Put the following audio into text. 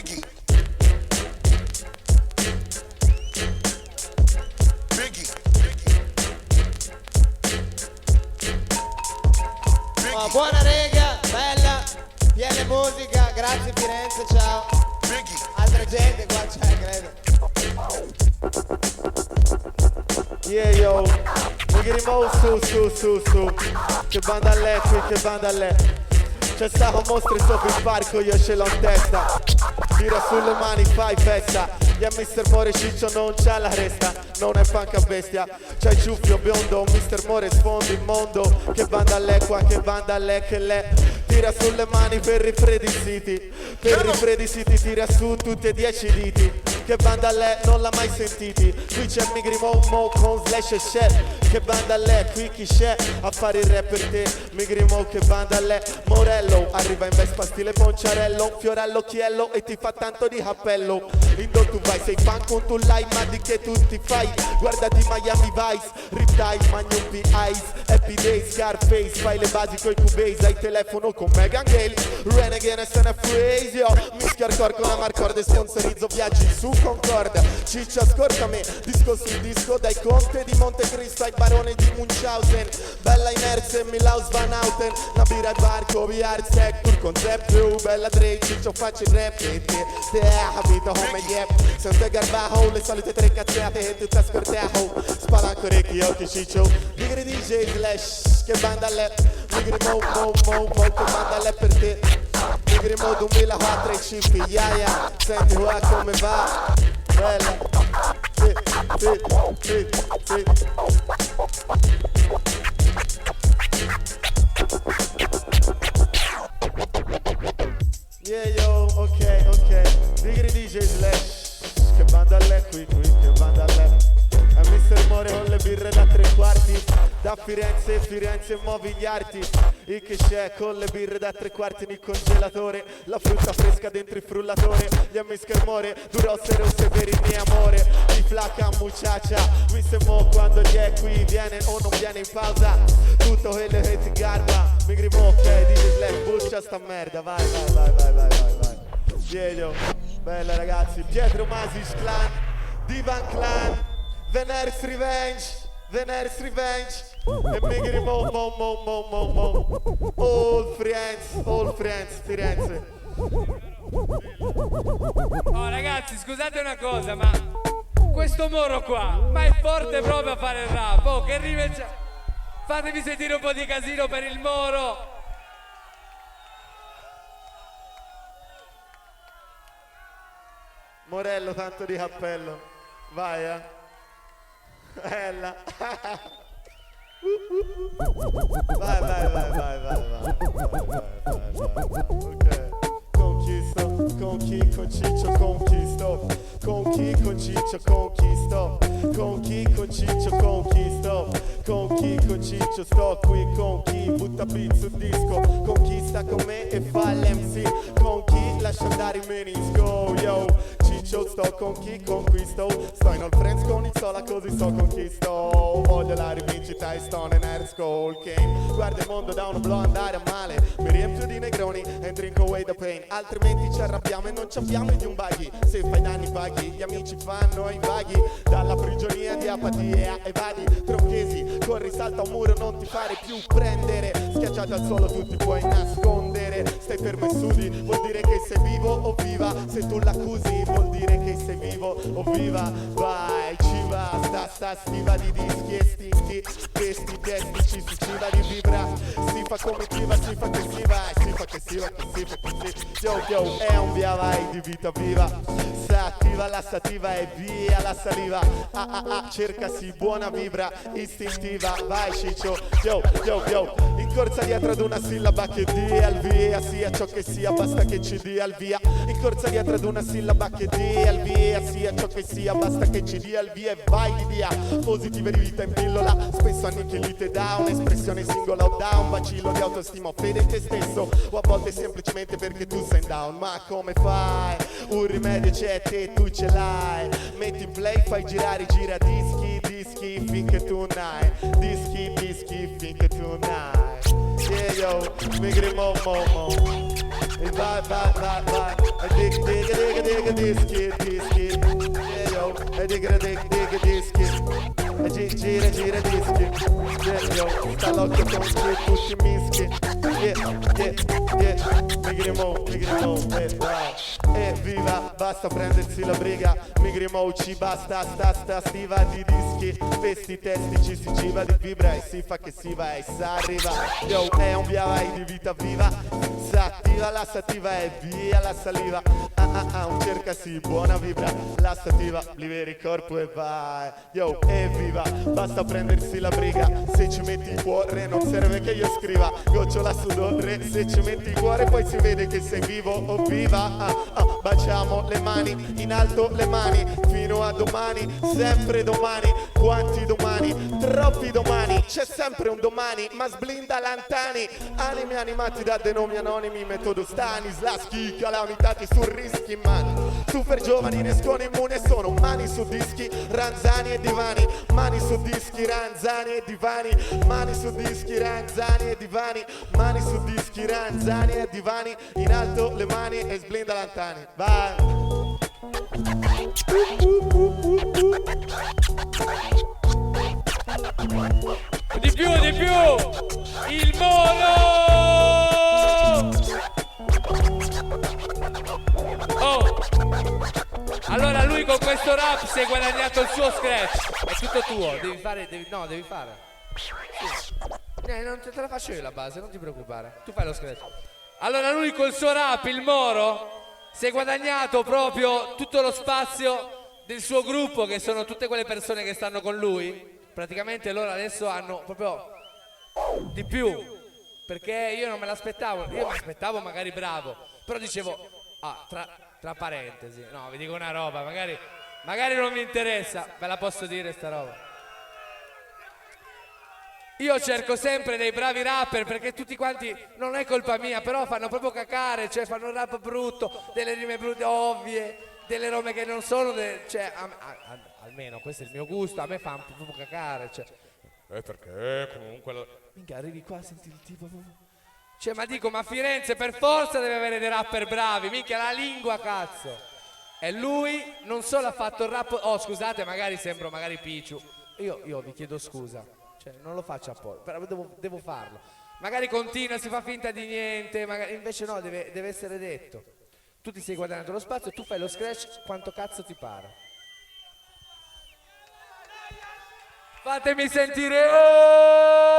Biggie. Oh, buona rega, bella, piena musica, grazie Firenze, ciao. Altra gente qua c'è, credo. Yeah yo, Nigri Mo su. Che banda l'è qui, che banda l'è. C'è stato mostri sopra il parco, io ce l'ho in testa. Tira sulle mani, fai festa. Yeah, Mr. More Ciccio non c'ha la cresta, non è punk a bestia. C'hai ciuffio biondo, Mr. More sfondi il mondo. Che banda l'è qua, che banda l'è che l'è. Tira sulle mani per i Freddy City. Per i Freddy City tira su tutti e 10 diti. Che banda l'è, non l'ha mai sentiti. Qui c'è Migri Mo con Slash e Shell. Che banda l'è, qui chi c'è a fare il rap per te. Migri Mo, che banda l'è. Morello, arriva in Vespa stile Ponciarello. Fiorello Chiello e ti fa tanto di cappello. Indo tu vai, sei fan con tu live, ma di che tu ti fai? Guardati Miami Vice, Riptide, Magnum P.I.S. Happy Days, Scarface, fai le basi coi Cubase. Hai telefono con Megan Gale, Renegade SN Phrase, yo. Mischio hardcore con la Marcord, sponsorizzo viaggi su Concorda. Ciccio ascolta me, disco su disco. Dai Conte di Montecristo ai Barone di Munchausen. Bella inerzia, Milaus Van Houten. La birra al barco, VR Sector, concept più. Bella Dre, Ciccio faccio il rap e te ha capito come yep. Senza garbato, le solite tre cazzate che tu ti ascoltato. Spalanco orecchi, occhi Ciccio. Nigri DJ Slash, che banda l'è. Nigri Mo, che banda l'è per te. Nigri Mo 2004 e chippi, yeah. Senti qua come va. Bella. Sì. Yeah yo, ok. Nigri DJ Slash. Che banda l'è qui, che banda l'è. È Mr. More con le birre da 3/4. Da Firenze muovi gli arti. Il che c'è con le birre da 3/4 nel congelatore. La frutta fresca dentro il frullatore. Gli Mr. More, due rosse per il mio amore. Di flacca muchacha. Mr. Mo quando gli è qui viene o non viene in pausa. Tutto quello che ti garba. Mi grimo ok, DJ Slash, buccia sta merda. Vai. Diego, bella ragazzi. Pietro Masic Clan, Divan Clan, Veners Revenge. E Migri Mo. All friends, Firenze. Oh ragazzi, scusate una cosa, ma questo Moro qua, ma è forte proprio a fare il rap. Oh, che rime c'è? Fatemi sentire un po' di casino per il Moro. Morello, tanto di cappello. Vai, Bella. Vai. Ok. Conquisto, con chi, con Ciccio conquisto. Con chi, con Ciccio conquisto. Con chi, con Ciccio conquisto. Con chi, con Ciccio sto qui. Con chi butta beat sul disco. Con chi sta con me e fa l'MC. Con chi lascia andare i menisco. Yo, Ciccio sto con chi conquisto. Sto in all friends con il sola così so conquisto. Voglio la rivincita e sto in Air Skull Game. Guarda il mondo da uno blow andare a male. Mi riempio di negroni and drink away the pain. Altrimenti ci arrabbiamo e non ci abbiamo di un baghi. Se fai danni paghi, gli amici fanno invaghi. Dalla prigionia di apatia evadi. Tronchesi, corri, salta un muro, non ti fare più prendere. Schiacciato al suolo tu ti puoi nascondere. Stai fermo e sudi, vuol dire che sei vivo o viva. Se tu l'accusi vuol dire che sei vivo o viva. Vai, ci va, sta stiva di dischi estinti. Questi testi ci va di vibra. Si fa come si va, si fa che si va. Si fa che si va, che si. Yo, è un via vai di vita viva. S'attiva la sativa e via la saliva. Cercasi buona vibra istintiva. Vai Ciccio, yo. In corsa dietro ad una sillaba che dia al via. Sia ciò che sia, basta che ci dia al via. In corsa dietro ad una sillaba che dia al via. Sia ciò che sia, basta che ci dia al via. E vai di via, positive di vita in pillola. Spesso annichilite da un'espressione singola o da un bacillo di autostima o fede in te stesso. O a volte semplicemente perché tu sei down. Ma come fai? Un rimedio c'è, te tu ce l'hai. Metti in play, fai girare, gira dischi finché tu n'hai. Dischi finché tu n'hai. Yeah yo, Migri Mo. E vai. dig dischi. Yeah, yo, dig dischi. Gira dischi. Yeah, yo, sta l'occhio con tutti mischi. Yeah. Migrimo, viva, basta prendersi la briga. Migrimo, ci basta, sta stiva di dischi. Questi testi ci si giva di vibra e si fa che si va e si arriva. Yo, è un via vai di vita viva. S'attiva la sativa e via la saliva. Un cercasi buona vibra. La sativa, liberi corpo e vai. Yo, evviva, basta prendersi la briga. Se ci metti il cuore non serve che io scriva. Gocciola sudore, se ci metti il cuore poi si vede che sei vivo o viva. Baciamo le mani, in alto le mani. Fino a domani, sempre domani. Quanti domani? Troppi domani. C'è sempre un domani, ma sblinda Lantani. Animi animati da denomi anonimi. Metodo Stanislavski, calamitati su rischi mani. Super giovani ne escono immune, sono mani su dischi, ranzani e divani. Mani su dischi, ranzani e divani. Mani su dischi, ranzani e divani. Mani su dischi, ranzani e divani. In alto le mani e sblinda Lantani. Vai! Di più, il Moro! Oh! Allora lui con questo rap si è guadagnato il suo scratch. È tutto tuo, devi fare. Sì. Non te la faccio io la base, non ti preoccupare. Tu fai lo scratch. Allora lui col suo rap, il Moro, si è guadagnato proprio tutto lo spazio del suo gruppo, che sono tutte quelle persone che stanno con lui. Praticamente loro adesso hanno proprio di più, perché io non me l'aspettavo. Io mi aspettavo magari Bravo, però dicevo tra parentesi, no, vi dico una roba, magari non mi interessa, ve la posso dire sta roba. Io cerco sempre dei bravi rapper, perché tutti quanti, non è colpa mia, però fanno proprio cacare, cioè fanno un rap brutto, delle rime brutte ovvie, delle robe che non sono, cioè almeno questo è il mio gusto, a me fa un po' cacare, cioè. Perché comunque minchia, arrivi qua, senti il tipo proprio. Cioè, ma dico, ma Firenze per forza deve avere dei rapper bravi, minchia, la lingua, cazzo. E lui non solo ha fatto il rap, scusate, magari sembro magari Picciu. Io vi chiedo scusa, cioè non lo faccio apposta, però devo farlo. Magari continua, si fa finta di niente, magari invece no, deve essere detto. Tu ti sei guadagnato lo spazio, tu fai lo scratch quanto cazzo ti pare. Fatemi sentire, oh!